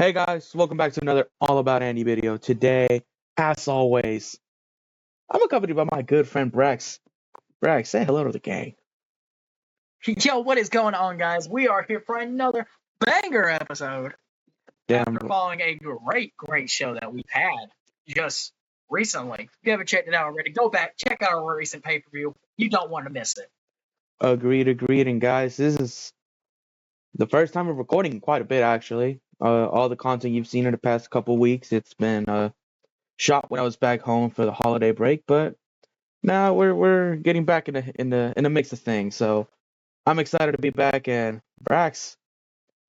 Hey guys, welcome back to another All About Andy video. Today, as always, I'm accompanied by my good friend Brex. Brex, say hello to the gang. Yo, what is going on, guys? We are here for another banger episode. Damn, After following a great show that we've had just recently. If you haven't checked it out already, go back, check out our recent pay-per-view. You don't want to miss it. agreed. And guys, this is the first time we're recording quite a bit, actually. All the content you've seen in the past couple weeks, it's been shot when I was back home for the holiday break, but now we're getting back in the mix of things. So I'm excited to be back. And Brex,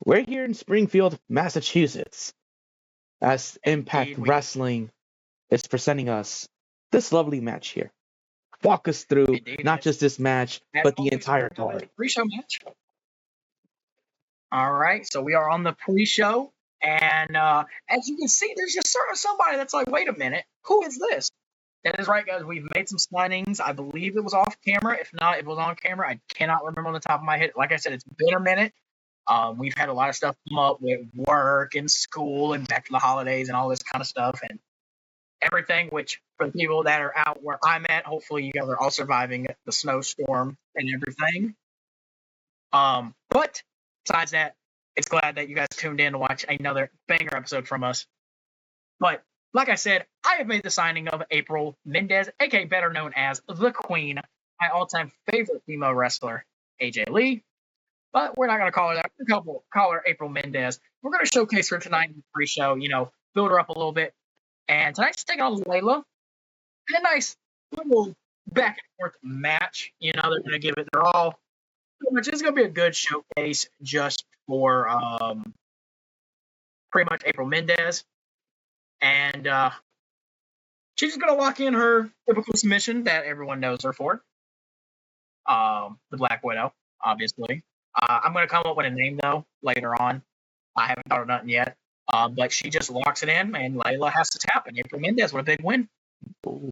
we're here in Springfield, Massachusetts, as Impact Indeed, Wrestling is presenting us this lovely match here. Walk us through not just this match, but the entire card. Pre-show match. All right, so we are on the pre-show, and as you can see, there's just sort of somebody that's like, wait a minute, who is this? That is right, guys. We've made some signings. I believe it was off camera. If not, it was on camera. I cannot remember on the top of my head. Like I said, it's been a minute. We've had a lot of stuff come up with work and school and back to the holidays and all this kind of stuff and everything, which for the people that are out where I'm at, hopefully you guys are all surviving the snowstorm and everything. But besides that, it's glad that you guys tuned in to watch another banger episode from us. But like I said, I have made the signing of April Mendez, aka better known as the Queen, my all-time favorite female wrestler, AJ Lee. But we're not going to call her that. We're going to call her April Mendez. We're going to showcase her tonight in the pre-show, build her up a little bit. And tonight's taking on Layla. And a nice little back and forth match. They're going to give it their all. Which is going to be a good showcase just for pretty much April Mendez. And she's just going to lock in her typical submission that everyone knows her for. The Black Widow, obviously. I'm going to come up with a name, though, later on. I haven't thought of nothing yet. But she just locks it in, and Layla has to tap. And April Mendez with a big win. Ooh.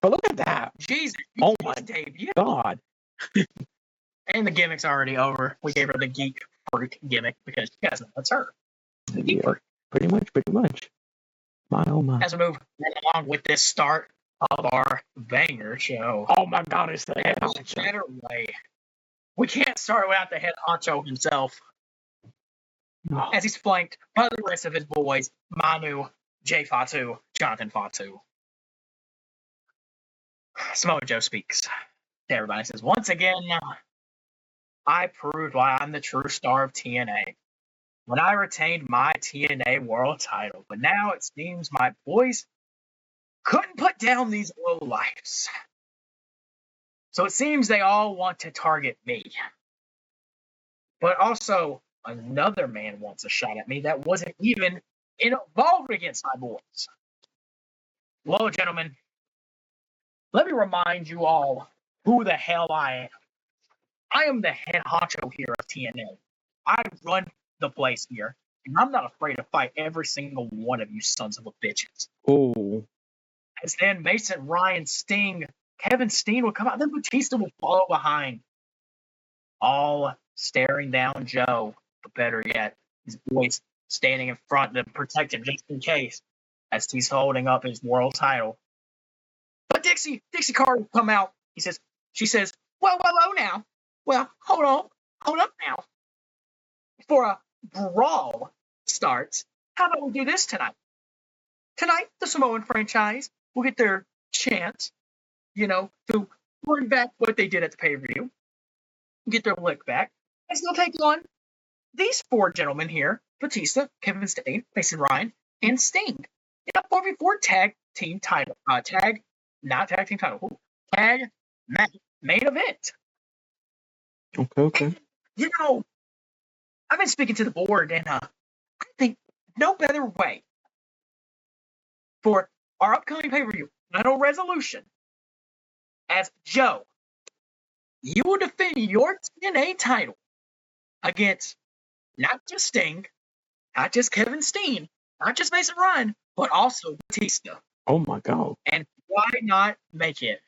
But look at that. Jesus. Oh, my God. And the gimmick's already over. We gave her the geek freak gimmick because you guys know that's her. The geek freak. Pretty much. My, oh, my. As we move right along with this start of our banger show. Oh, my God, it's the head honcho. Better way. We can't start without the head honcho himself. No. As he's flanked by the rest of his boys, Manu, Jay Fatu, Jonathan Fatu. Samoa Joe speaks to everybody. Says, once again, I proved why I'm the true star of TNA. When I retained my TNA world title, but now it seems my boys couldn't put down these lowlifes. So it seems they all want to target me. But also, another man wants a shot at me that wasn't even involved against my boys. Well, gentlemen, let me remind you all who the hell I am. I am the head honcho here of TNA. I run the place here, and I'm not afraid to fight every single one of you sons of a bitches. Ooh. As then Mason, Ryan, Sting, Kevin Steen would come out, then Batista would follow behind. All staring down Joe, but better yet, his boys standing in front to protect him just in case, as he's holding up his world title. But Dixie Carter will come out. She says, well, now. Well, hold up now. Before a brawl starts, how about we do this tonight? Tonight, the Samoan franchise will get their chance, to bring back what they did at the pay-per-view, get their lick back, and still take on these four gentlemen here, Batista, Kevin Steen, Mason Ryan, and Sting. In a 4v4 tag team title. Tag main event. Okay. And, I've been speaking to the board, and I think no better way for our upcoming pay-per-view, Final Resolution, as Joe, you will defend your TNA title against not just Sting, not just Kevin Steen, not just Mason Ryan, but also Batista. Oh, my God. And why not make it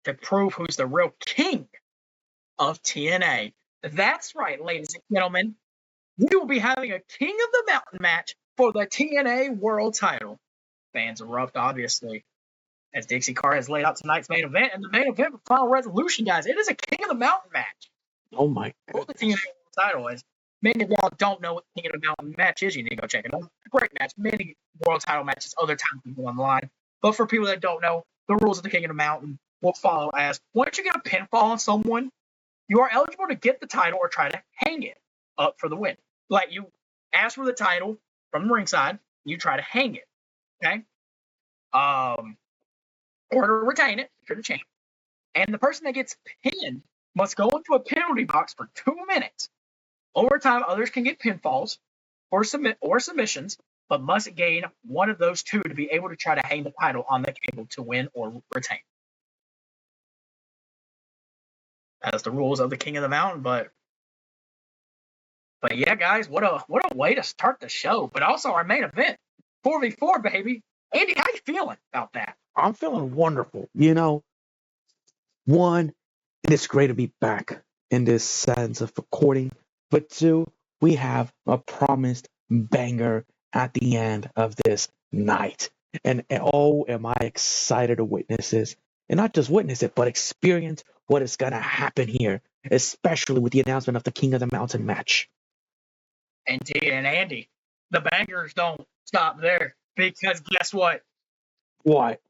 to prove who's the real king of TNA That's right, ladies and gentlemen. We will be having a King of the Mountain match for the TNA World title. Fans erupt, obviously, as Dixie Carr has laid out tonight's main event. And the main event for Final Resolution, guys, it is a King of the Mountain match. Oh my For the goodness. TNA World title is. Many of y'all don't know what the King of the Mountain match is. You need to go check it out. Great match. Many world title matches other times people on the line. But for people that don't know, the rules of the King of the Mountain will follow as once you get a pinfall on someone, you are eligible to get the title or try to hang it up for the win. Like you ask for the title from the ringside, you try to hang it, okay? Or to retain it if you're the champ. And the person that gets pinned must go into a penalty box for 2 minutes. Over time, others can get pinfalls or submissions, but must gain one of those two to be able to try to hang the title on the cable to win or retain. That's the rules of the King of the Mountain, but yeah, guys, what a way to start the show. But also our main event, 4v4, baby. Andy, how you feeling about that? I'm feeling wonderful. One, it is great to be back in this sense of recording. But two, we have a promised banger at the end of this night. And oh, am I excited to witness this. And not just witness it, but experience what is going to happen here, especially with the announcement of the King of the Mountain match. Indeed, and Andy, the bangers don't stop there because guess what? What?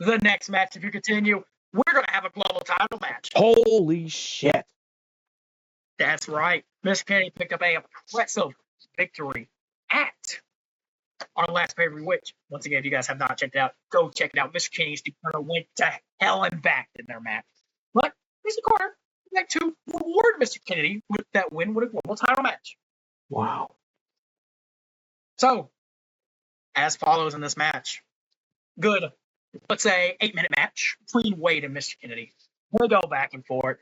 The next match, if you continue, we're going to have a global title match. Holy shit. That's right. Mr. Kennedy picked up a impressive victory at our last pay-per-view, which, once again, if you guys have not checked it out, go check it out. Mr. Kennedy's Department went to hell and back in their match. But Mr. Carter would like to reward Mr. Kennedy with that win with a global title match. Wow. So, as follows in this match. Good, let's say, 8-minute match between Wade and Mr. Kennedy. They go back and forth,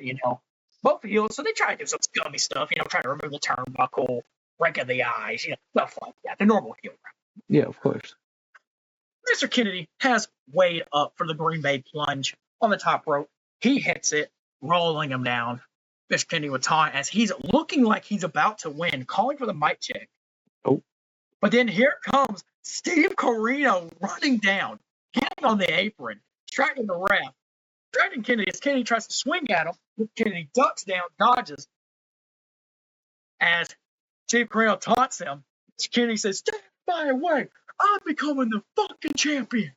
both heels, so they try to do some scummy stuff, try to remove the turnbuckle, break of the eyes, stuff like that, the normal heel route. Yeah, of course. Mr. Kennedy has Wade up for the Green Bay plunge on the top rope. He hits it, rolling him down. Mr. Kennedy with taunt as he's looking like he's about to win, calling for the mic check. Oh. But then here comes Steve Corino running down, getting on the apron, striking the ref, striking Kennedy as Kennedy tries to swing at him. Kennedy ducks down, dodges. As Steve Corino taunts him, Kennedy says, "Stand by away, I'm becoming the fucking champion."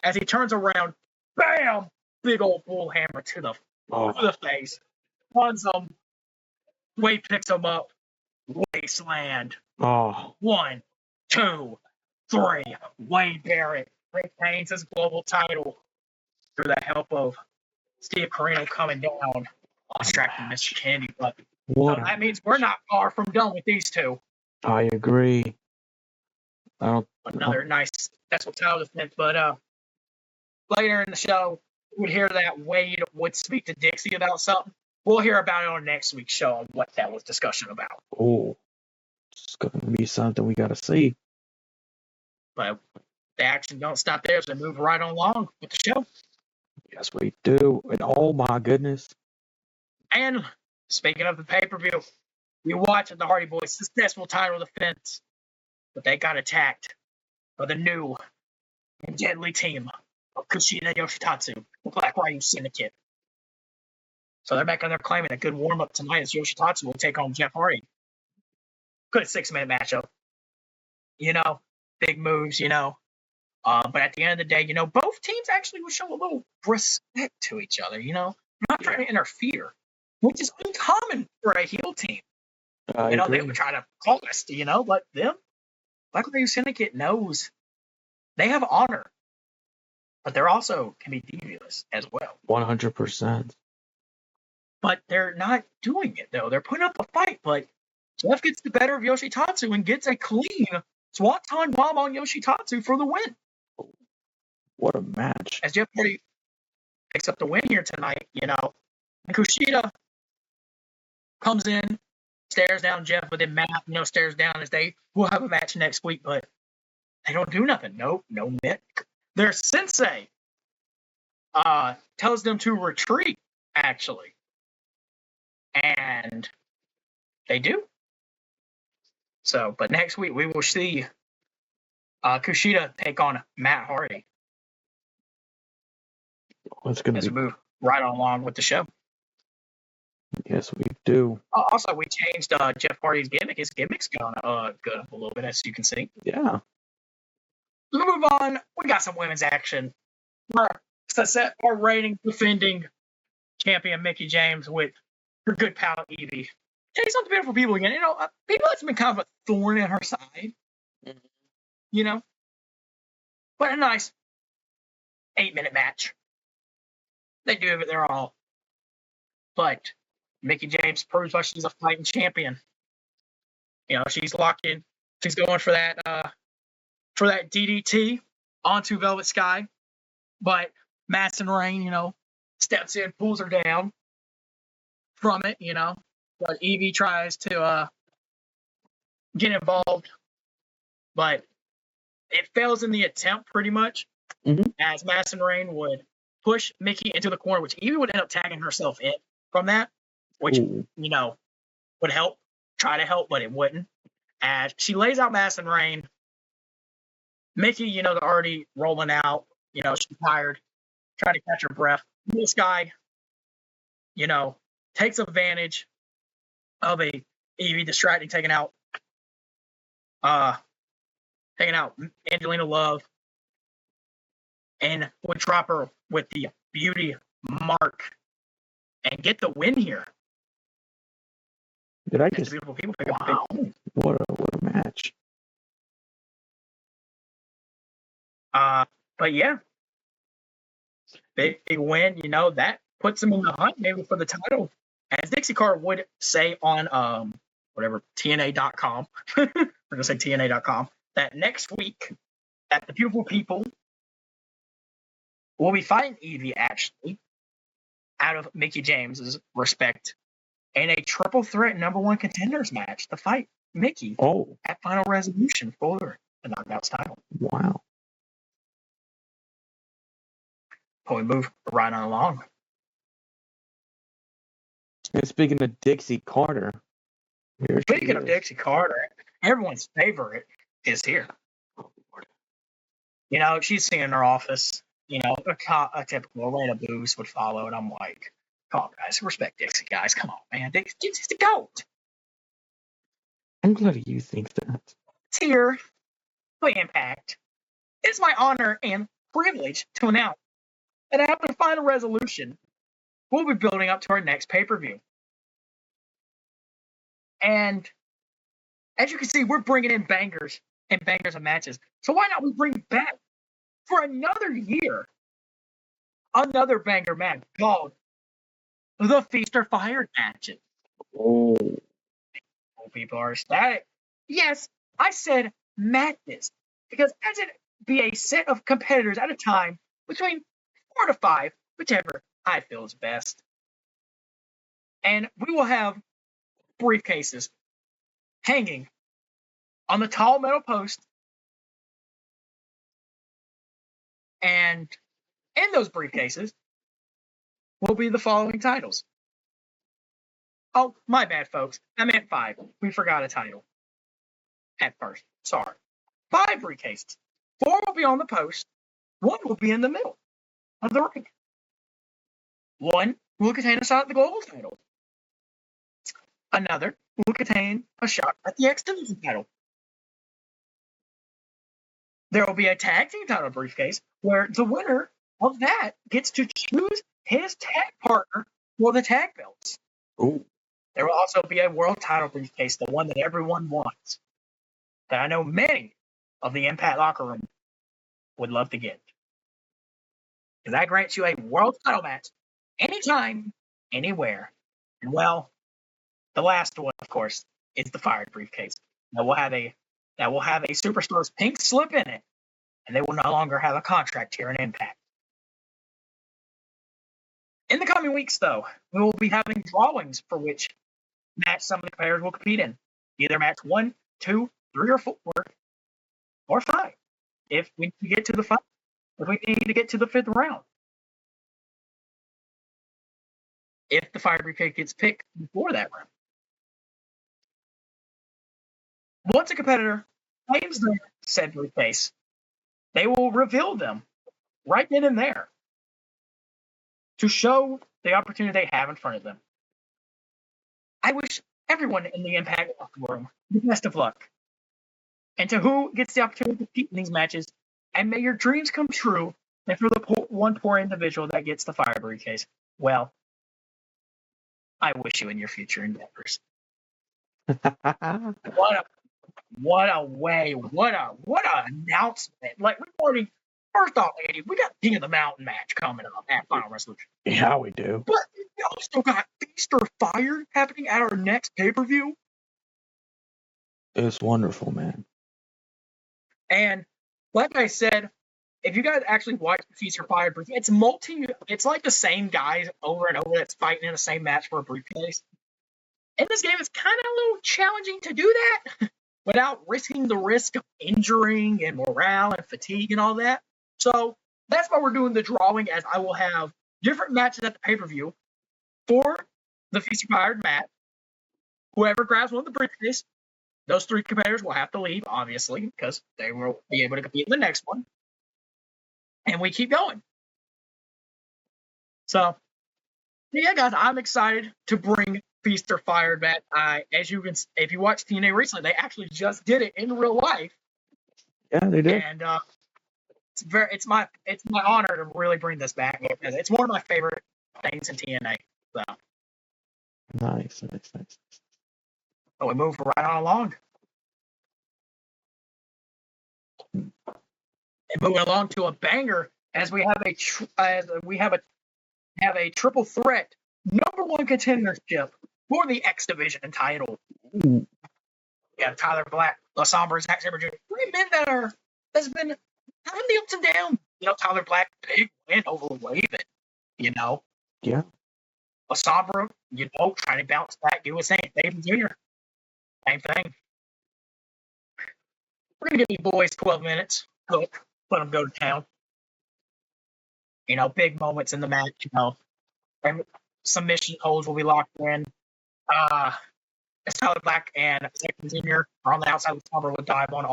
As he turns around, bam! Big old bull hammer to the face. Runs him. Wade picks him up. Wasteland. Oh. 1, 2, 3. Wade Barrett retains his global title through the help of Steve Corino coming down, distracting Mr. Kennedy. But that means we're not far from done with these two. I agree. Another nice special title defense. But later in the show, we'd hear that Wade would speak to Dixie about something. We'll hear about it on next week's show on what that was discussion about. Oh, it's going to be something we got to see. But the action don't stop there, so move right along with the show. Yes, we do. And oh my goodness. And speaking of the pay-per-view, we watched the Hardy Boys' successful title defense, but they got attacked by the new and deadly team of Kushida Yoshitatsu, the Black Ryu Syndicate. So they're back on there claiming a good warm-up tonight as Yoshitatsu will take on Jeff Hardy. Good 6-minute matchup. Big moves, But at the end of the day, both teams actually would show a little respect to each other, not trying to interfere, which is uncommon for a heel team. They would try to cost, but them, Black Ryu Syndicate knows they have honor, but they're also can be devious as well. 100%. But they're not doing it, though. They're putting up a fight, but Jeff gets the better of Yoshitatsu and gets a clean Swanton bomb on Yoshitatsu for the win. What a match. As Jeff Hardy picks up the win here tonight, and Kushida comes in, stares down Jeff with him, Matt, stares down as we'll have a match next week, but they don't do nothing. No Mick. Their sensei tells them to retreat, actually. and they do. So, but next week we will see Kushida take on Matt Hardy. It's gonna as be. we move right on along with the show. Yes, we do. Also, we changed Jeff Hardy's gimmick. His gimmick's gone good up a little bit, as you can see. Yeah. Let's move on. We got some women's action. Our reigning defending champion Mickie James with her good pal Evie. Tell you something beautiful, people again. People that's been kind of a thorn in her side. Mm-hmm. But a nice 8-minute match. They do it their all. But Mickie James proves why she's a fighting champion. She's locked in. She's going for that DDT onto Velvet Sky. But Madison Rain, steps in, pulls her down from it, But Evie tries to get involved. But it fails in the attempt pretty much. Mm-hmm. As Madison Rain would push Mickie into the corner, which Evie would end up tagging herself in from that, which, would help, try to help, but it wouldn't. As she lays out Madison Rain, Mickie, they're already rolling out. She's tired, trying to catch her breath. This guy, takes advantage of a Evie distracting, taking out Angelina Love, and would drop her with the beauty mark and get the win here. Did I just? Beautiful people. Wow! What a match. But yeah, big win. That puts him in the hunt maybe for the title, as Dixie Carter would say on TNA.com. We're gonna say TNA.com that next week that the beautiful people will be fighting Evie actually out of Mickie James's respect in a triple threat #1 contenders match to fight Mickie at Final Resolution for the Knockouts title. Wow. But we move right on along. And speaking of Dixie Carter, speaking of Dixie Carter, everyone's favorite is here. She's sitting in her office. A typical Elena Booze would follow, and I'm like, come on, guys, respect Dixie, guys. Come on, man. Dixie's the GOAT. I'm glad you think that. It's here for Impact. It's my honor and privilege to announce that after the Final Resolution, we'll be building up to our next pay-per-view. And as you can see, we're bringing in bangers of matches. So why not we bring back for another year another banger match called the Feast or Fire matches. Oh. People are ecstatic. Yes, I said madness because as it be a set of competitors at a time between 4 to 5, whichever I feel is best. And we will have briefcases hanging on the tall metal post. And in those briefcases will be the following titles. Oh, my bad, folks. I meant 5. We forgot a title at first. Sorry. 5 briefcases. 4 will be on the post. 1 will be in the middle of the ring. 1 will contain a shot at the global title. Another will contain a shot at the X Division title. There will be a tag team title briefcase where the winner of that gets to choose his tag partner for the tag belts. Ooh. There will also be a world title briefcase, the one that everyone wants, that I know many of the Impact locker room would love to get. Because that grants you a world title match anytime, anywhere. And well, the last one, of course, is the Fire briefcase. That will have a superstar's pink slip in it, and they will no longer have a contract here in Impact. In the coming weeks, though, we will be having drawings for which match some of the players will compete in. Either match 1, 2, 3, or 4, or 5. If we need to get to the 5, if we need to get to the 5th round. If the Fire briefcase gets picked before that round. Once a competitor claims their said briefcase, they will reveal them right then and there to show the opportunity they have in front of them. I wish everyone in the Impact room the best of luck. And to who gets the opportunity to compete in these matches, and may your dreams come true. And for the one poor individual that gets the fire briefcase, well, I wish you in your future endeavors. What a way! What an announcement! Like we've already, first off, Andy, we got King of the Mountain match coming up at Final Resolution. Yeah, we do. But we also got Feast or Fire happening at our next pay-per-view. It's wonderful, man. And like I said, if you guys actually watch Feast or Fire, it's like the same guys over and over that's fighting in the same match for a briefcase. In this game, it's kind of a little challenging to do that without risking the risk of injuring and morale and fatigue and all that. So that's why we're doing the drawing, as I will have different matches at the pay-per-view for the Feast or Fire match. Whoever grabs one of the briefcase, those three competitors will have to leave, obviously, because they will be able to compete in the next one. And we keep going. So, yeah, guys, I'm excited to bring Feast or Fire back. As you can, if you watched TNA recently, they actually just did it in real life. Yeah, they did. And it's my honor to really bring this back because it's one of my favorite things in TNA. So, Nice. but we move right on along. And moving along to a banger as we have a triple threat number one contendership for the X Division title. Ooh. Yeah, Tyler Black, La Sombra, Zack Sabre Jr. Three men that's been having the ups and downs. Tyler Black, big win over Raven. Yeah. La Sombra, trying to bounce back, do his thing. David Jr., same thing. We're gonna give these boys 12 minutes. Let them go to town. Big moments in the match. And submission holds will be locked in. As Tyler Black and Zack Jr. are on the outside, the Sombra would dive on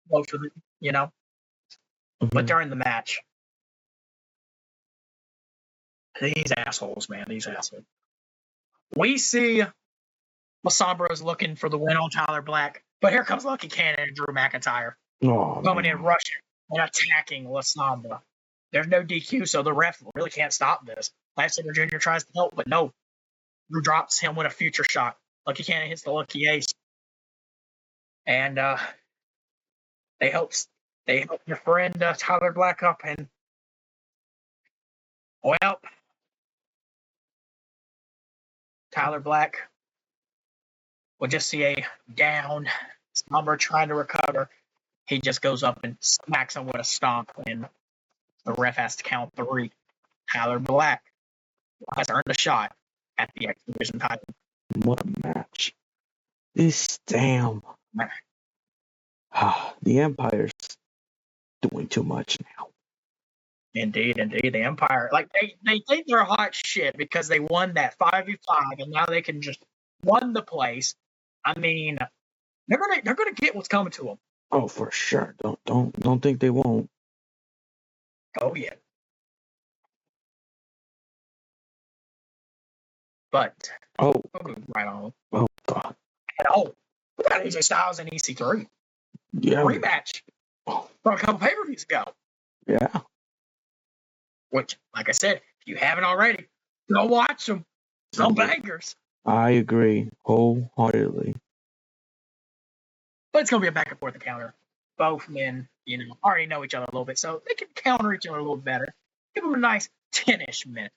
both of them. Mm-hmm. But during the match, these assholes, man, these assholes. We see La Sombra is looking for the win on Tyler Black, but here comes Lucky Cannon and Drew McIntyre coming in, rushing and attacking La Sombra. There's no DQ, so the ref really can't stop this. Zack Sabre Jr. tries to help, but no. Drew drops him with a future shot. Lucky Cannon hits the lucky ace. And they help your friend Tyler Black up, and well, Tyler Black will just see a down Sombra trying to recover. He just goes up and smacks him with a stomp, and the ref has to count 3. Tyler Black has earned a shot at the X Division title. What a match. This damn. The Empire's doing too much now. Indeed. The Empire, like they think they're hot shit because they won that 5v5, and now they can just run the place. I mean, they're gonna get what's coming to them. Oh, for sure. Don't think they won't. Oh yeah. But right on. Oh god. And we got AJ Styles and EC3. Yeah. Rematch from a couple pay-per-views ago. Yeah. Which, like I said, if you haven't already, go watch them. Some bangers. I agree wholeheartedly. But it's gonna be a back and forth encounter. Both men, already know each other a little bit, so they can counter each other a little better. Give them a nice 10-ish minutes.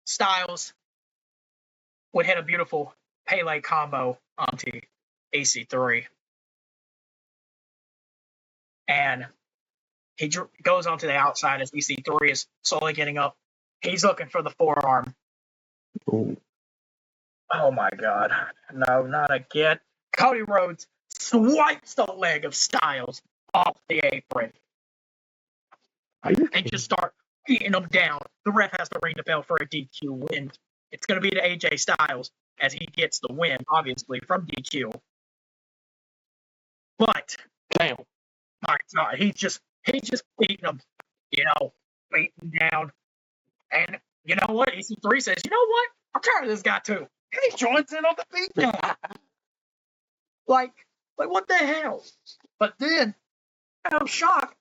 Styles would hit a beautiful Pele combo onto EC3. And he goes onto the outside as EC3 is slowly getting up. He's looking for the forearm. Ooh. Oh my god. No, not again. Cody Rhodes swipes the leg of Styles off the apron. And just start beating him down. The ref has to ring the bell for a DQ win. It's going to be to AJ Styles. as he gets the win, obviously, from DQ. But, Damn. my God, he's just beating him, beating down. And you know what? EC3 says, you know what? I'm tired of this guy too. He joins in on the beatdown. like what the hell? But then, I'm shocked.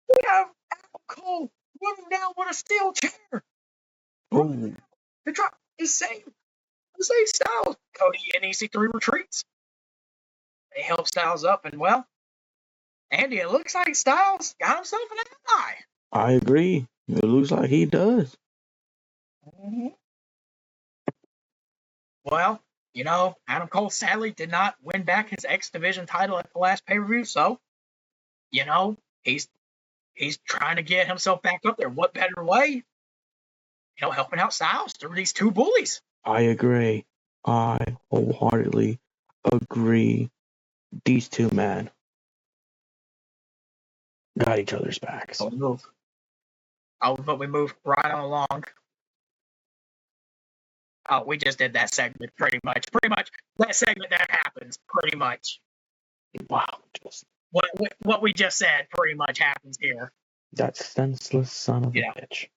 We have Adam Cole running down with a steel chair. Ooh. They try to save Styles. Cody and EC3 retreats. They help Styles up, and well, Andy, it looks like Styles got himself an ally. I agree. It looks like he does. Mm-hmm. Well, Adam Cole sadly did not win back his X Division title at the last pay-per-view, so, he's trying to get himself back up there. What better way? Helping out Styles through these two bullies. I agree. I wholeheartedly agree. These two men got each other's backs. But we move right on along. Oh, we just did that segment pretty much. Pretty much that segment that happens pretty much. Wow. What we just said pretty much happens here. That senseless son of a bitch.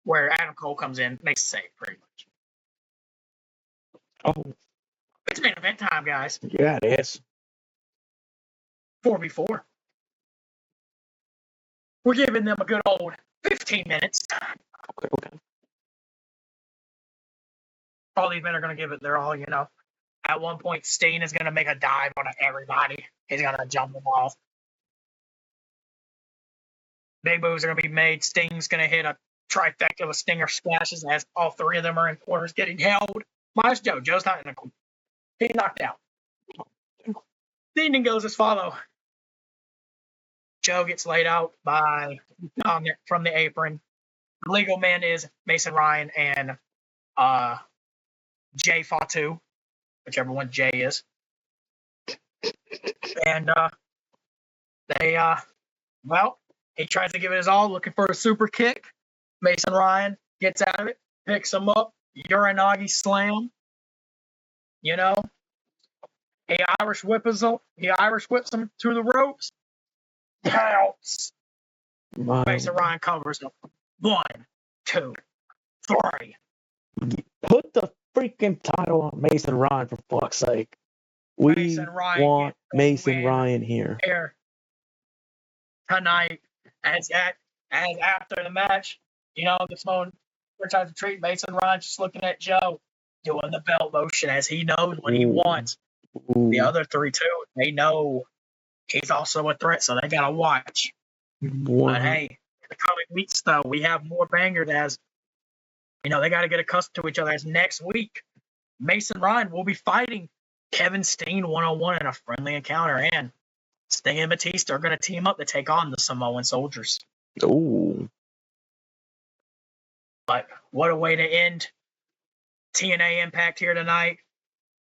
Where Adam Cole comes in, makes a save pretty much. Oh. It's main event time, guys. Yeah, it is. 4v4. We're giving them a good old 15 minutes. Okay. All these men are going to give it their all, At one point, Steen is going to make a dive on everybody. He's going to jump them off. Big moves are going to be made. Sting's going to hit a trifecta of stinger splashes as all three of them are in corners getting held. Minus Joe. Joe's not in a corner. He's knocked out. The ending goes as follows. Joe gets laid out from the apron. The legal man is Mason Ryan and Jay Fatu, whichever one Jay is. And he tries to give it his all, looking for a super kick. Mason Ryan gets out of it, picks him up, Uranagi slam. He Irish whips him to the ropes. Pounce. Mason Ryan covers him. 1, 2, 3. Put the freaking title on Mason Ryan, for fuck's sake. We want Mason Ryan here tonight. As after the match, the phone tries to treat Mason Ryan just looking at Joe, doing the belt motion as he knows what he wants. Ooh. The other three too, they know he's also a threat, so they gotta watch. But hey, in the coming weeks though, we have more bangers as they got to get accustomed to each other. As next week, Mason Ryan will be fighting Kevin Steen one-on-one in a friendly encounter, and Sting and Batista are going to team up to take on the Samoan soldiers. Ooh. But what a way to end TNA Impact here tonight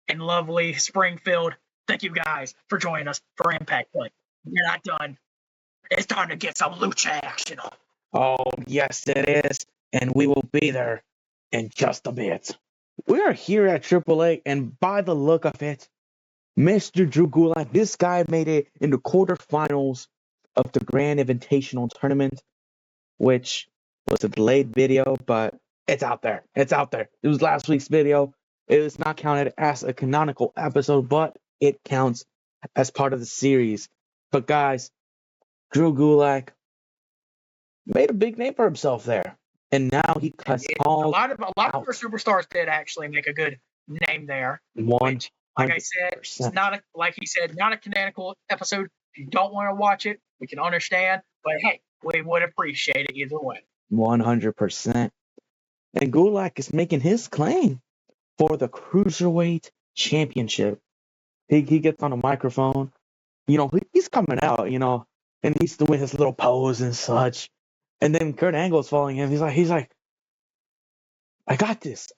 in lovely Springfield. Thank you guys for joining us for Impact, but we're not done. It's time to get some lucha action on. Oh, yes, it is. And we will be there in just a bit. We are here at AAA, and by the look of it, Mr. Drew Gulak, this guy made it in the quarterfinals of the Grand Invitational tournament, which was a delayed video, but it's out there. It's out there. It was last week's video. It was not counted as a canonical episode, but it counts as part of the series. But guys, Drew Gulak made a big name for himself there. And now he cuts a lot of our superstars did actually make a good name there. Which, like I said, it's not like he said, not a canonical episode. If you don't want to watch it, we can understand. But hey, we would appreciate it either way. 100%. And Gulak is making his claim for the Cruiserweight Championship. He gets on a microphone. He's coming out, and he's doing his little pose and such. And then Kurt Angle's following him. He's like, I got this.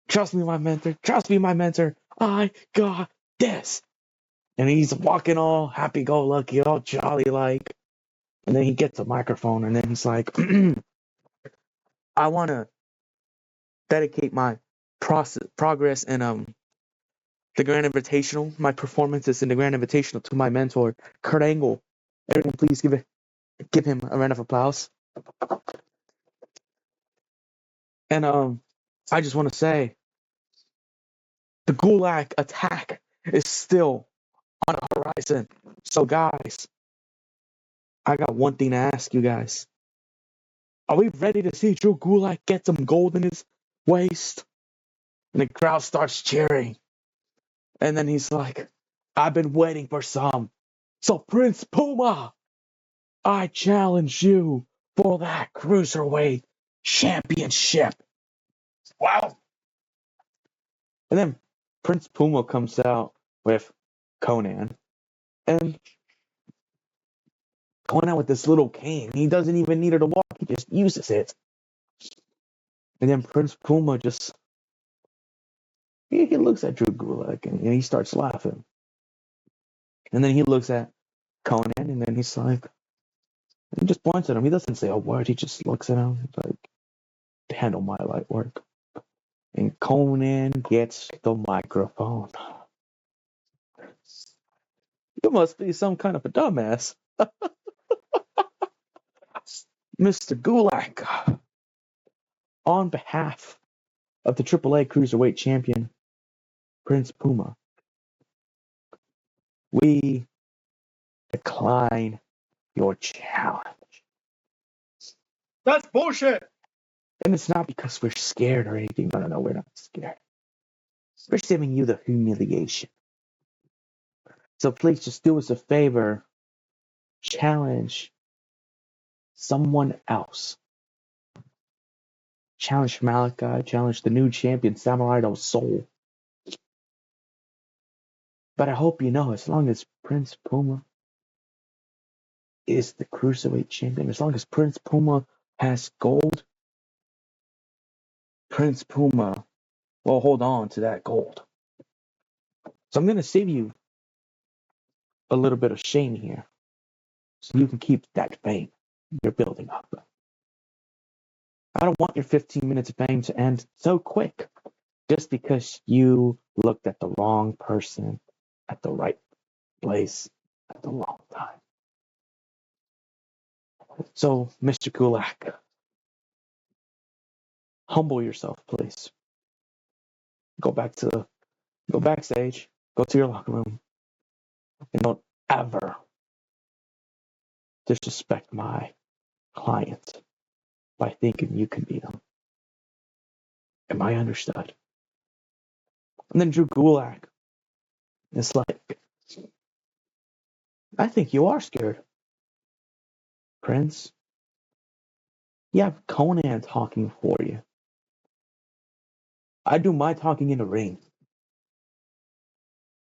Trust me, my mentor. I got this. And he's walking all happy-go-lucky, all jolly-like. And then he gets a microphone, and then he's like, I want to dedicate my progress in the Grand Invitational, my performances in the Grand Invitational to my mentor, Kurt Angle. Everyone, please give him a round of applause. And I just want to say, the Gulak attack is still on the horizon. So, guys, I got one thing to ask you guys. Are we ready to see Drew Gulak get some gold in his waist? And the crowd starts cheering. And then he's like, I've been waiting for some. So, Prince Puma, I challenge you for that Cruiserweight Championship. Wow. And then Prince Puma comes out with Conan. And going out with this little cane. He doesn't even need her to walk. He just uses it. And then Prince Puma just he looks at Drew Gulak and he starts laughing. And then he looks at Conan and then he's like, he just points at him. He doesn't say a word. He just looks at him. He's like, handle my light work. And Conan gets the microphone. You must be some kind of a dumbass. Mr. Gulak, on behalf of the AAA Cruiserweight Champion, Prince Puma, we decline your challenge. That's bullshit. And it's not because we're scared or anything. No, we're not scared. We're saving you the humiliation. So please just do us a favor. Challenge someone else. Challenge Malachi. Challenge the new champion, Samuray Del Sol. But I hope you know, as long as Prince Puma is the Cruiserweight champion, as long as Prince Puma has gold, Prince Puma will hold on to that gold. So I'm going to save you a little bit of shame here, so you can keep that fame you're building up. I don't want your 15 minutes of fame to end so quick just because you looked at the wrong person at the right place at the wrong time. So, Mr. Gulak, humble yourself, please. Go backstage, go to your locker room, and don't ever disrespect my client by thinking you can beat them. Am I understood? And then Drew Gulak is like, I think you are scared, Prince. You have Conan talking for you. I do my talking in the ring.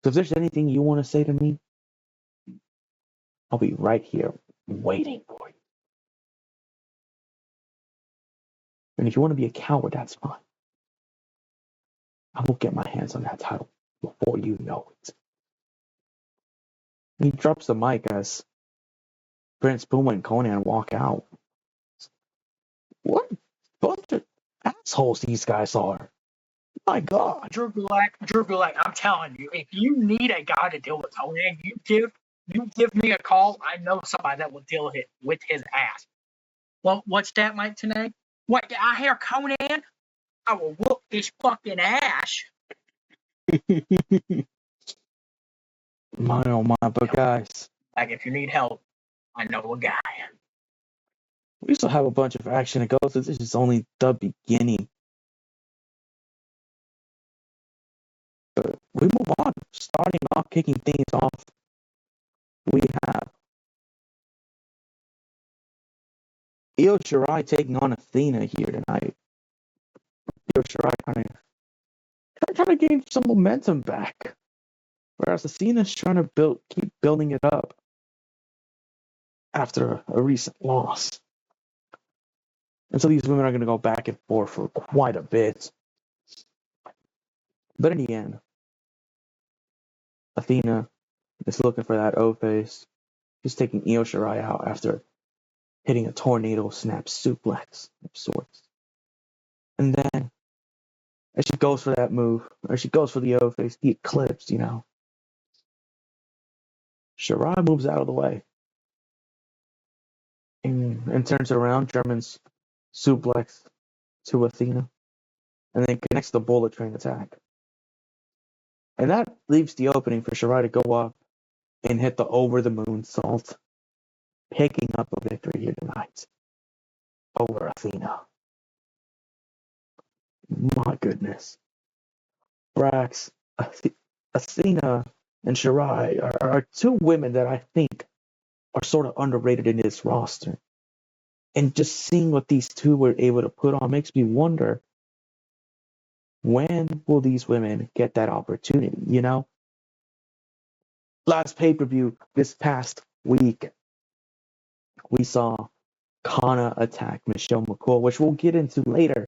So if there's anything you want to say to me, I'll be right here waiting for you. And if you want to be a coward, that's fine. I will get my hands on that title before you know it. He drops the mic as Prince Puma and Conan walk out. What bunch of assholes these guys are. My God. Drew Gulak, I'm telling you, if you need a guy to deal with Conan, you give me a call. I know somebody that will deal with his ass. Well, what's that, Mike, tonight? What, I hear Conan? I will whoop his fucking ass. My oh my, but guys, Like, if you need help, I know a guy. we still have a bunch of action to go through. This is only the beginning. But we move on. Starting off, kicking things off, we have Io Shirai taking on Athena here tonight. Io Shirai trying to gain some momentum back, whereas Athena's trying to keep building it up after a recent loss. And so these women are going to go back and forth for quite a bit. But in the end, Athena is looking for that O face. She's taking Io Shirai out after hitting a tornado snap suplex of sorts. And then As she goes for that move, or she goes for the O-face, the eclipse, you know. Shirai moves out of the way and turns around, German's suplex to Athena, and then connects the bullet train attack. And that leaves the opening for Shirai to go up and hit the over the moon salt, picking up a victory here tonight over Athena. My goodness. Brax, Athena, and Shirai are two women that I think are sort of underrated in this roster. And just seeing what these two were able to put on makes me wonder, when will these women get that opportunity, you know? Last pay-per-view this past week, we saw Kana attack Michelle McCool, which we'll get into later.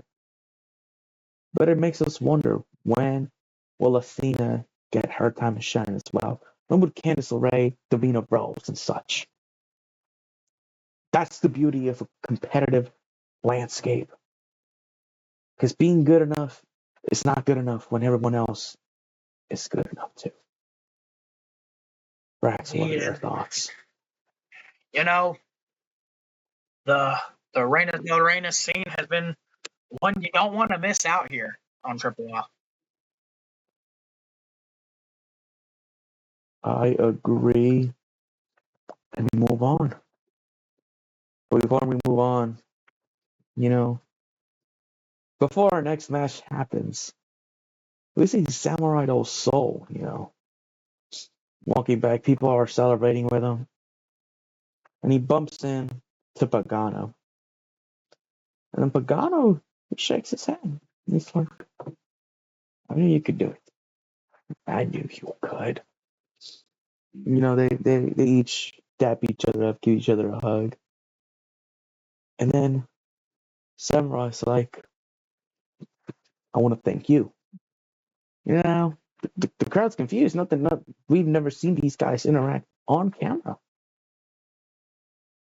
But it makes us wonder, when will Athena get her time to shine as well? When would Candice LeRae, Davina Rose, and such? That's the beauty of a competitive landscape. Because being good enough is not good enough when everyone else is good enough too. Brax, what are your thoughts? You know, the Reina del Reina scene has been one you don't want to miss out here on AAA. I agree. And we move on. But before we move on, you know, before our next match happens, we see Samurai Del Sol, you know, walking back. People are celebrating with him. And he bumps in to Pagano. And then Pagano shakes his hand. He's like, I knew you could do it. I knew you could. You know, they each dap each other up, give each other a hug. And then Samurai's like, I want to thank you. You know, the crowd's confused. We've never seen these guys interact on camera.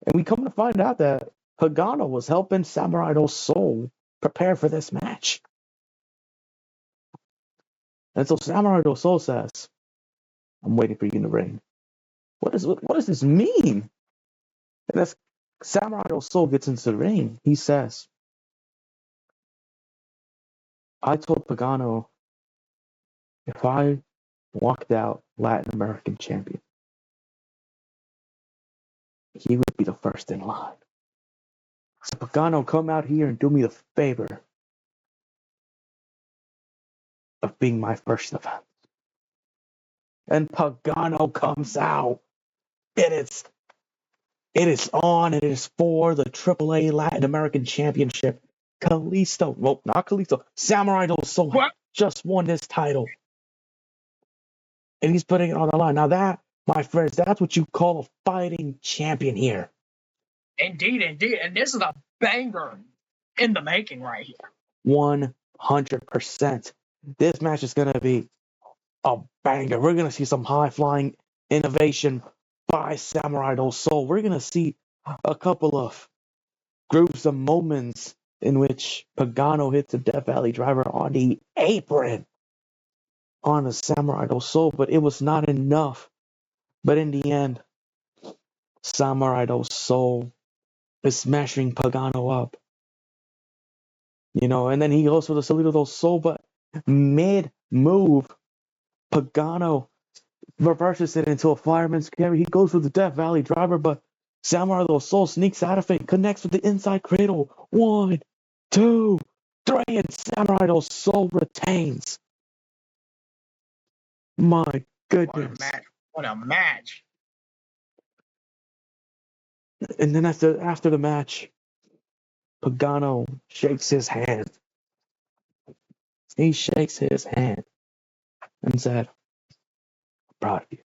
And we come to find out that Pagano was helping Samurai Del Sol prepare for this match. And so Samurai Del Sol says, I'm waiting for you in the ring. What does this mean? And as Samurai Del Sol gets into the ring, he says, I told Pagano, if I walked out Latin American champion, he would be the first in line. So Pagano, come out here and do me the favor of being my first event. And Pagano comes out. It is on, and it is for the AAA Latin American Championship. Samurai Del Sol just won this title. And he's putting it on the line. Now that, my friends, that's what you call a fighting champion here. Indeed. And this is a banger in the making right here. 100%. This match is going to be a banger. We're going to see some high-flying innovation by Samurai Del Sol. We're going to see a couple of groups of moments in which Pagano hits a Death Valley driver on the apron on the Samurai Del Sol, but it was not enough. But in the end, Samurai Del Sol is smashing Pagano up. You know, and then he goes for the Salida Del Sol, but mid-move, Pagano reverses it into a fireman's carry. He goes for the Death Valley driver, but Samurai Del Sol sneaks out of it, connects with the inside cradle. 1, 2, 3, and Samurai Del Sol retains. My goodness. What a match. And then after the match, Pagano shakes his hand. He shakes his hand and said, I'm proud of you.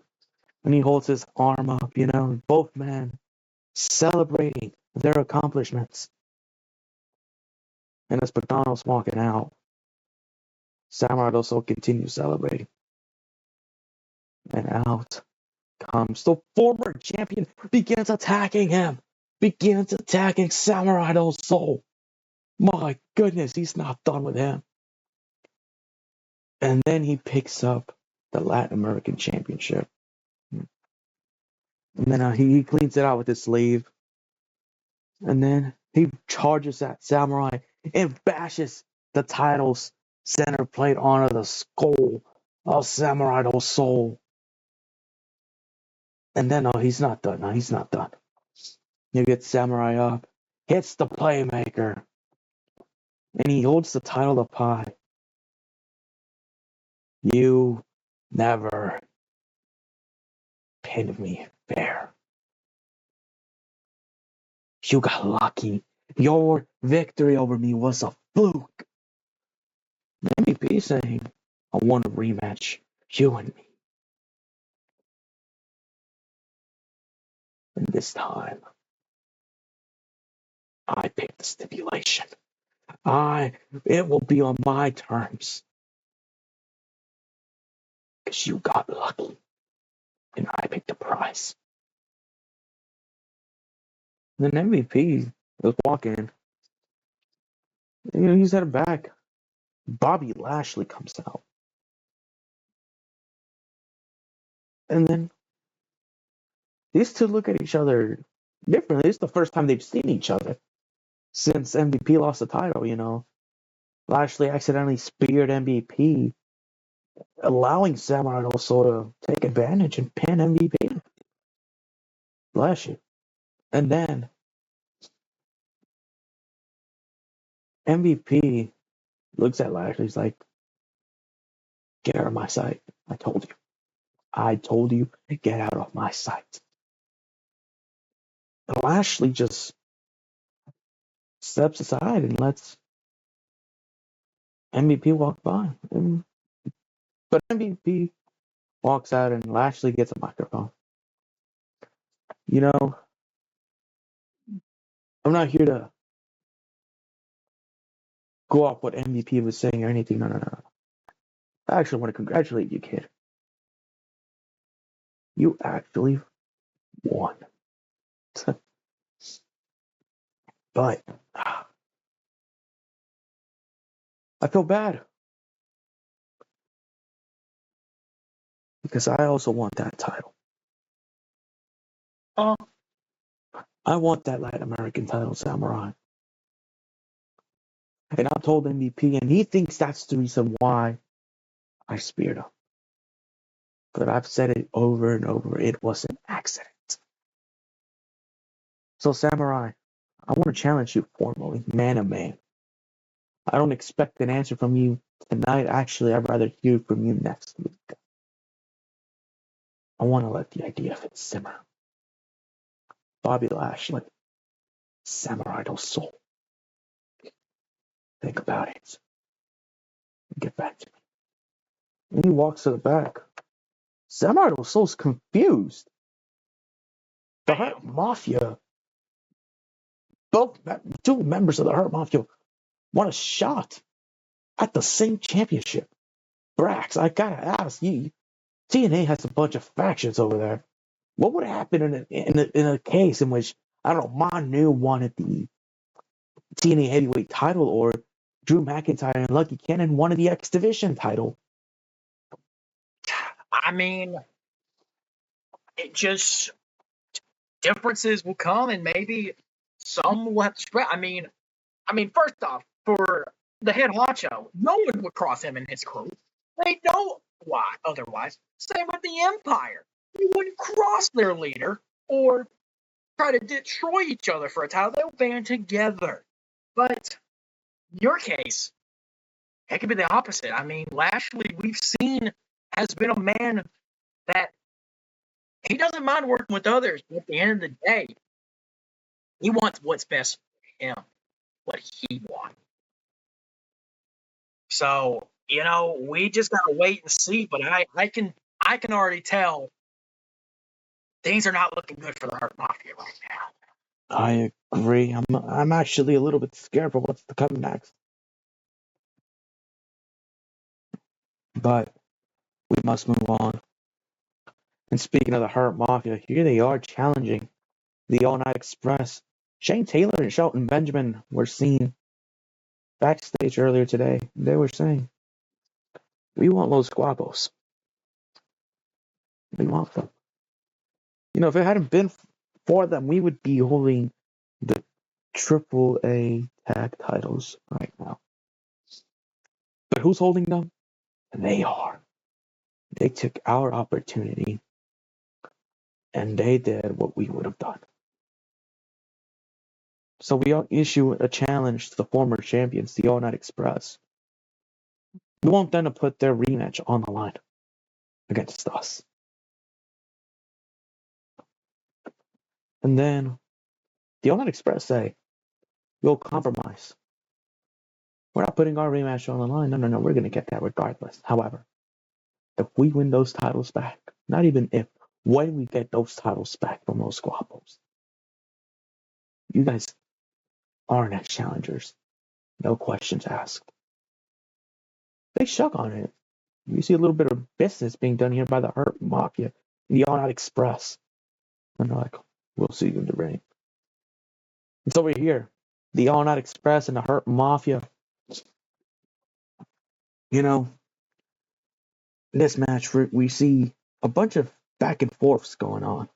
And he holds his arm up, you know, both men celebrating their accomplishments. And as Pagano's walking out, Samurai Del Sol continues celebrating. And out comes the former champion, begins attacking Samurai Del Sol. My goodness, he's not done with him. And then he picks up the Latin American Championship. And then he cleans it out with his sleeve. And then he charges at Samurai and bashes the title's center plate onto the skull of Samurai Del Sol. And then, no, he's not done. No, he's not done. He gets Samurai up, hits the playmaker, and he holds the title up high. You never pinned me fair. You got lucky. Your victory over me was a fluke. MVP saying, I want a rematch. You and me. And this time, I picked the stipulation. It will be on my terms. Because you got lucky. And I picked the prize. And then MVP was walking. He's headed back. Bobby Lashley comes out. And then these two look at each other differently. This is the first time they've seen each other since MVP lost the title. Lashley accidentally speared MVP, allowing Samurai Del Sol to take advantage and pin MVP. Bless you. And then MVP looks at Lashley. He's like, get out of my sight. I told you. I told you, get out of my sight. And Lashley just steps aside and lets MVP walk by. But MVP walks out and Lashley gets a microphone. I'm not here to go off what MVP was saying or anything. No. I actually want to congratulate you, kid. You actually won. But I feel bad because I also want that title. Oh, I want that Latin American title, Samurai. And I told MVP, and he thinks that's the reason why I speared him. But I've said it over and over. It was an accident. So, Samurai, I want to challenge you formally, man to man. I don't expect an answer from you tonight. Actually, I'd rather hear from you next week. I want to let the idea of it simmer. Bobby Lashley, Samurai Del Sol. Think about it. Get back to me. And he walks to the back. Samurai Del Sol's confused. The Hurt Mafia, two members of the Hurt Mafia, want a shot at the same championship. Brax, I gotta ask you, TNA has a bunch of factions over there. What would happen in a case in which, I don't know, Manu wanted the TNA heavyweight title or Drew McIntyre and Lucky Cannon wanted the X Division title? I mean, it just differences will come, and maybe some will have to spread. I mean, first off, for the head honcho, no one would cross him and his crew. They know why. Otherwise, same with the Empire. You wouldn't cross their leader or try to destroy each other for a title. They'll band together. But in your case, it could be the opposite. I mean, Lashley, we've seen, has been a man that he doesn't mind working with others, but at the end of the day, he wants what's best for him, what he wants. So, we just gotta wait and see. But I can already tell things are not looking good for the Hurt Mafia right now. I agree. I'm actually a little bit scared for what's to come next. But we must move on. And speaking of the Hurt Mafia, here they are challenging the All Night Express. Shane Taylor and Shelton Benjamin were seen backstage earlier today. They were saying, We want Los Guapos. We want them. If it hadn't been for them, we would be holding the AAA tag titles right now. But who's holding them? They are. They took our opportunity and they did what we would have done. So we issue a challenge to the former champions, the All Night Express. We want them to put their rematch on the line against us. And then the All Night Express say, we'll compromise. We're not putting our rematch on the line. No, we're going to get that regardless. However, if we win those titles back, not even if, when we get those titles back from those squabbles, you guys are next challengers. No questions asked. They shook on it. You see a little bit of business being done here by the Hurt Mafia, the All Night Express. And they're like, we'll see you in the ring. It's over here. The All Night Express and the Hurt Mafia. In this match, we see a bunch of back and forths going on.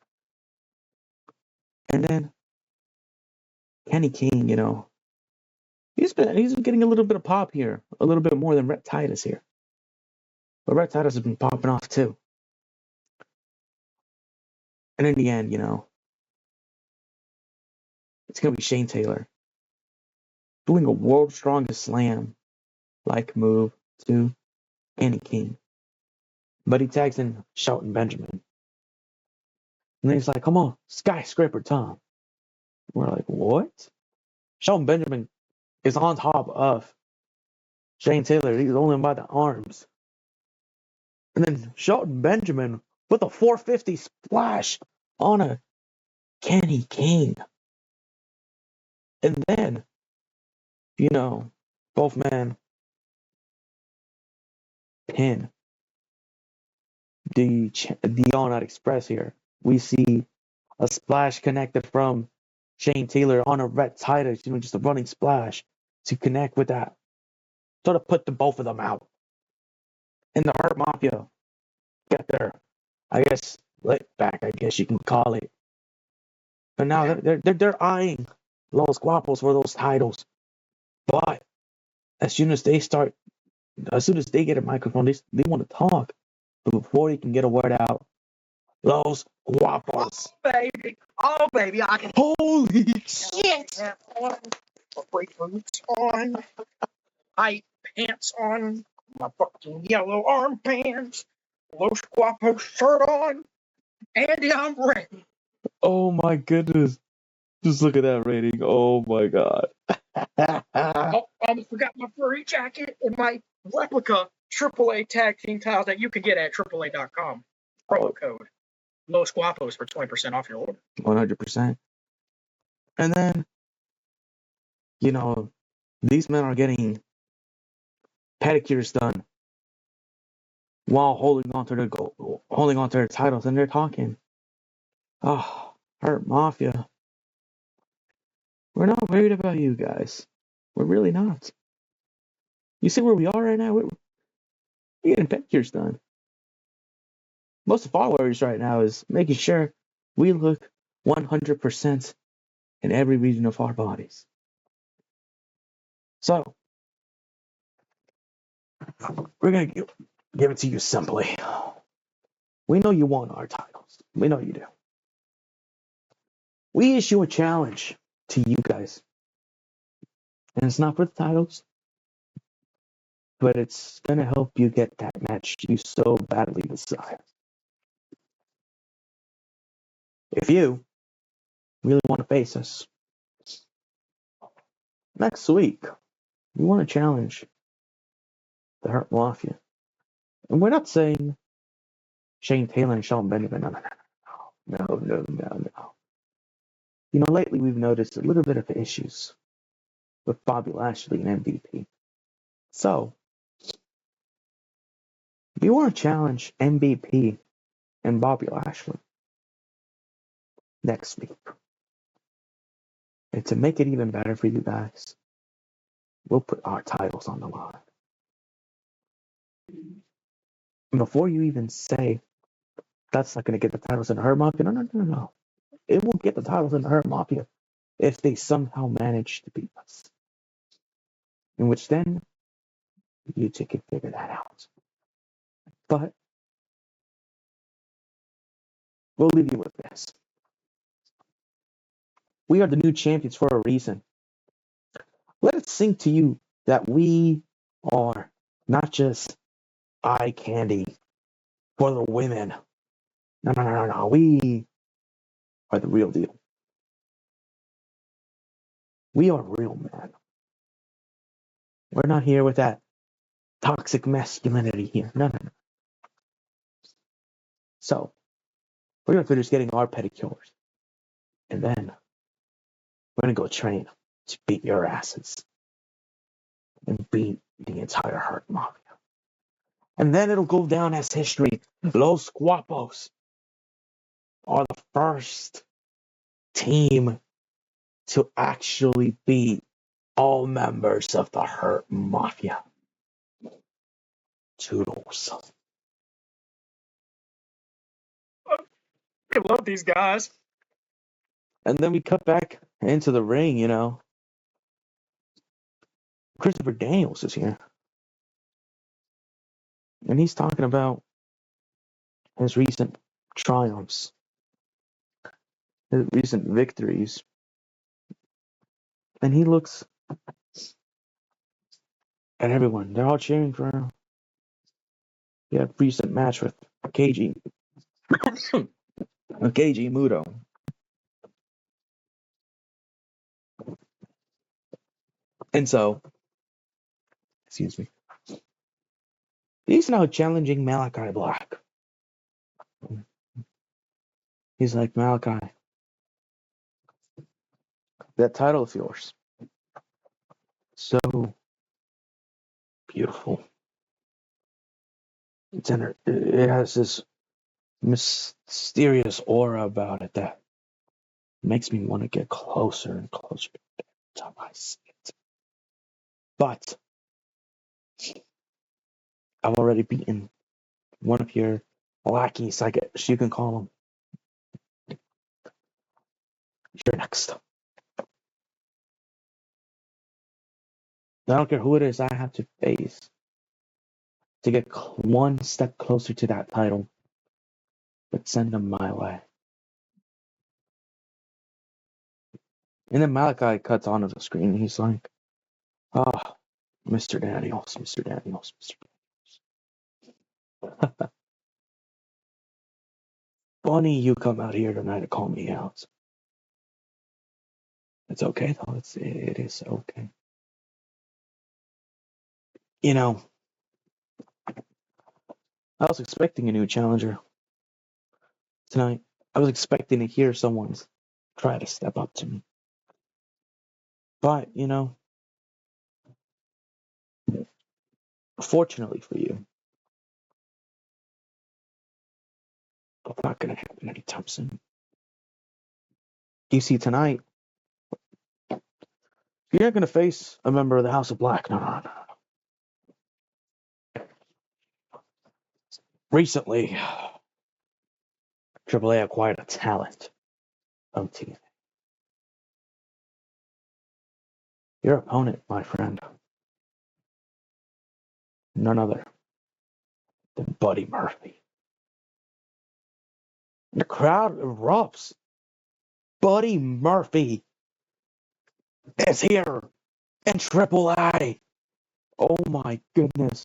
And then Kenny King, he's getting a little bit of pop here, a little bit more than Rhett Titus here. But Rhett Titus has been popping off too. And in the end, it's going to be Shane Taylor doing a World's Strongest Slam like move to Kenny King. But he tags in Shelton Benjamin. And then he's like, come on, Skyscraper Tom. We're like, what? Shelton Benjamin is on top of Shane Taylor. He's holding him by the arms. And then Shelton Benjamin with a 450 splash on a Kenny King. And then, both men pin the All Night Express here. We see a splash connected from Shane Taylor on a Rhett Titus, just a running splash to connect with that. Sort of put the both of them out. And the Hurt Mafia get their, I guess, lit back, I guess you can call it. But now they're eyeing Los Guapos for those titles. But as soon as they get a microphone, they want to talk. But before they can get a word out, Los Guapos. Oh, baby, I can. Holy shit! Great boots on, tight pants on, my fucking yellow arm pants, Los Guapos shirt on, Andy, I'm ready. Oh my goodness. Just look at that rating. Oh my god. Oh, I almost forgot my furry jacket and my replica AAA tag team titles that you can get at AAA.com. Promo code Los Guapos for 20% off your order. 100%. And then, these men are getting pedicures done while holding on to their titles, and they're talking. Oh, Hurt Mafia. We're not worried about you guys. We're really not. You see where we are right now? We're getting pedicures done. Most of our worries right now is making sure we look 100% in every region of our bodies. So, we're going to give it to you simply. We know you want our titles. We know you do. We issue a challenge to you guys. And it's not for the titles, but it's going to help you get that match you so badly desire. If you really want to face us next week, we want to challenge the Hurt Mafia. And we're not saying Shane Taylor and Shelton Benjamin. No. Lately we've noticed a little bit of issues with Bobby Lashley and MVP. So, we want to challenge MVP and Bobby Lashley next week. And to make it even better for you guys, we'll put our titles on the line. And before you even say that's not going to get the titles in Hurt Mafia, no. It will get the titles in Hurt Mafia if they somehow manage to beat us. In which then you two can figure that out. But we'll leave you with this. We are the new champions for a reason. Let it sink to you that we are not just eye candy for the women. No. We are the real deal. We are real men. We're not here with that toxic masculinity here. No. So, we're going to finish getting our pedicures. And then we're going to go train to beat your asses. And beat the entire Hurt Mafia. And then it'll go down as history. Los Guapos are the first team to actually beat all members of the Hurt Mafia. Toodles. I love these guys. And then we cut back into the ring, you know. Christopher Daniels is here. And he's talking about his recent triumphs, his recent victories. And he looks at everyone. They're all cheering for him. He had a recent match with KG. KG Muto. And so, excuse me, he's now challenging Malachi Black. He's like, Malachi, that title of yours, so beautiful. It has this mysterious aura about it that makes me want to get closer and closer every time I see it. But I've already beaten one of your lackeys, I guess you can call him. You're next. I don't care who it is I have to face to get one step closer to that title, but send them my way. And then Malachi cuts onto the screen and he's like, oh, Mr. Daniels. Funny you come out here tonight to call me out. It's okay though. It is okay. You know, I was expecting a new challenger tonight. I was expecting to hear someone try to step up to me. But, you know, fortunately for you, it's not going to happen anytime soon. You see, tonight, you're not going to face a member of the House of Black. No. Recently, AAA acquired a talent of TNA. Your opponent, my friend, none other than Buddy Murphy. The crowd erupts. Buddy Murphy is here in AAA. Oh my goodness.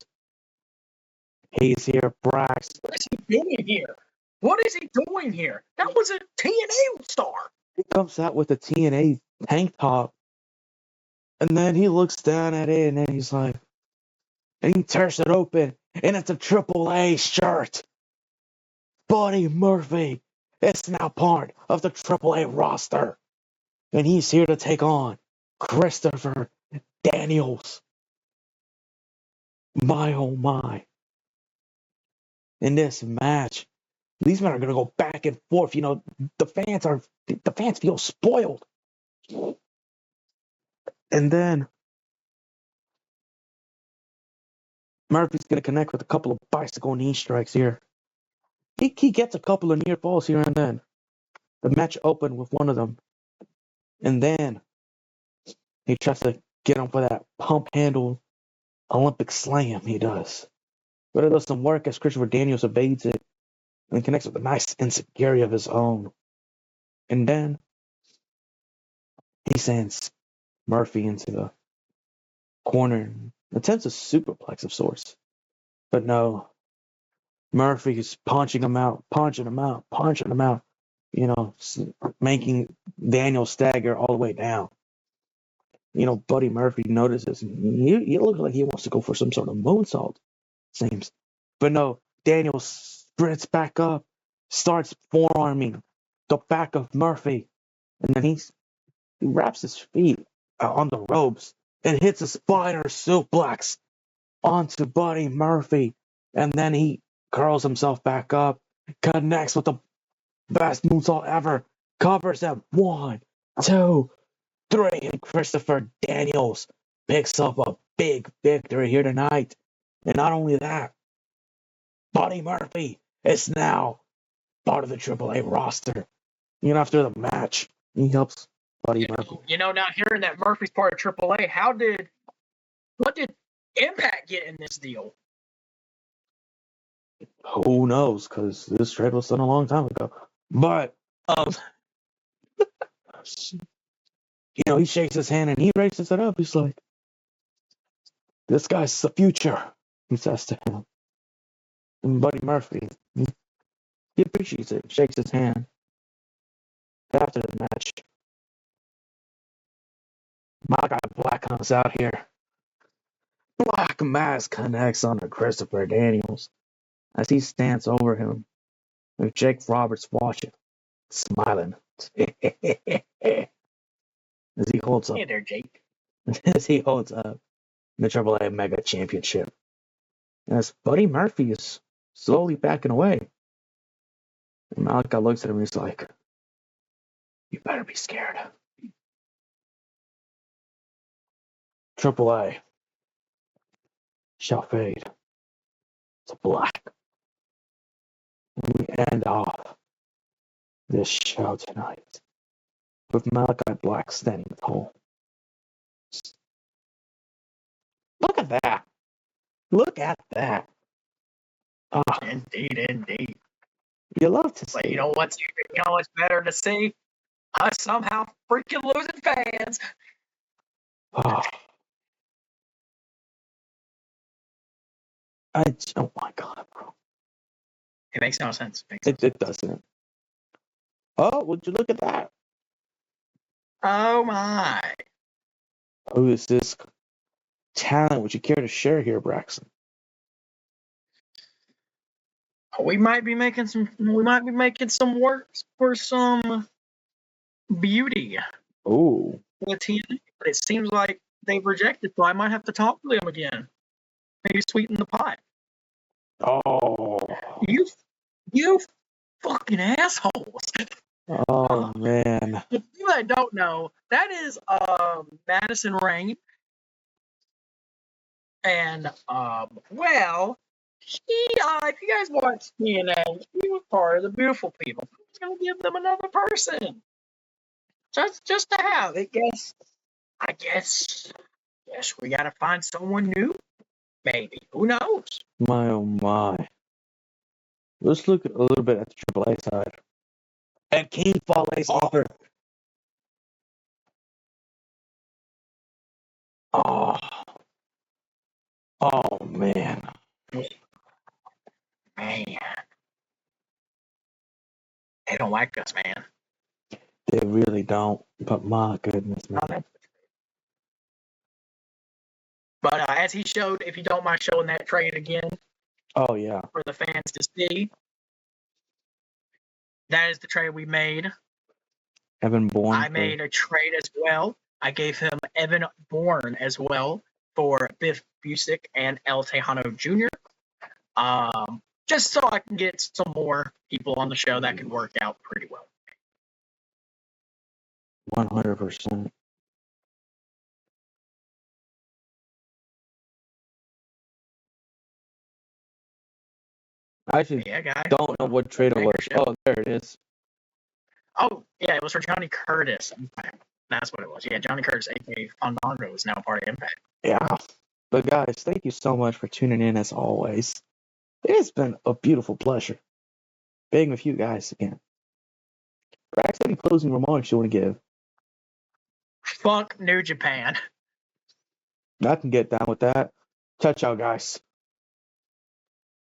He's here, Brax. What is he doing here? What is he doing here? That was a TNA star. He comes out with a TNA tank top. And then he looks down at it and then he's like, and he tears it open and it's a AAA shirt. Buddy Murphy is now part of the AAA roster. And he's here to take on Christopher Daniels. My oh my. In this match, these men are gonna go back and forth. You know, the fans feel spoiled. And then Murphy's going to connect with a couple of bicycle knee strikes here. He gets a couple of near falls here and then. The match opened with one of them. And then he tries to get him for that pump handle Olympic slam he does. But it does some work as Christopher Daniels evades it and connects with a nice enziguri of his own. And then he sends Murphy into the corner and attempts a superplex of sorts. But no, Murphy is punching him out, making Daniel stagger all the way down. Buddy Murphy notices. He looks like he wants to go for some sort of moonsault, seems. But no, Daniel sprints back up, starts forearming the back of Murphy, and then he wraps his feet on the ropes and hits a spider suplex onto Buddy Murphy. And then he curls himself back up, connects with the best moonsault ever, covers him. 1, 2, 3, and Christopher Daniels picks up a big victory here tonight. And not only that, Buddy Murphy is now part of the AAA roster. After the match, he helps Buddy Murphy. Now hearing that Murphy's part of AAA, what did Impact get in this deal? Who knows? Because this trade was done a long time ago. But he shakes his hand and he raises it up. He's like, "This guy's the future," he says to him. And Buddy Murphy, he appreciates it, shakes his hand. After the match, my guy Black comes out here. Black Mass connects onto Christopher Daniels as he stands over him, with Jake Roberts watching, smiling. As he holds up. Hey there, Jake. As he holds up the AAA Mega Championship. As Buddy Murphy is slowly backing away. And Malachi looks at him and he's like, "You better be scared." AAA shall fade to black. And we end off this show tonight with Malachi Black standing tall. Look at that. Look at that. Indeed. You love to see. But you know what's better to see? Us somehow freaking losing fans. Oh my God, bro. It makes no sense. It doesn't. Oh, would you look at that? Oh my. Who is this talent would you care to share here, Braxton? We might be making some works for some beauty. Oh. With TNA, but it seems like they've rejected, so I might have to talk to them again. Maybe sweeten the pot. Oh. You fucking assholes. Oh man. For people that don't know, that is Madison Rain. And well, if you guys watch TNA, he was part of the beautiful people. I was gonna give them another person. Just to have. I guess we gotta find someone new. Maybe. Who knows? My oh my. Let's look a little bit at the AAA side. And King Fale's offer. Oh man. Man. They don't like us, man. They really don't. But my goodness, man. But as he showed, if you don't mind showing that trade again. Oh yeah. For the fans to see. That is the trade we made. Evan Bourne. I made a trade as well. I gave him Evan Bourne as well for Biff Busick and El Tejano Jr. Just so I can get some more people on the show that can work out pretty well. 100%. I actually Yeah, guys. don't know what trade it was. Oh, there it is. Oh, yeah, it was for Johnny Curtis. That's what it was. Yeah, Johnny Curtis, aka Fandango, is now part of Impact. Yeah. But guys, thank you so much for tuning in as always. It has been a beautiful pleasure being with you guys again. Rax, any closing remarks you want to give? Fuck New Japan. I can get down with that. Ciao, ciao, guys.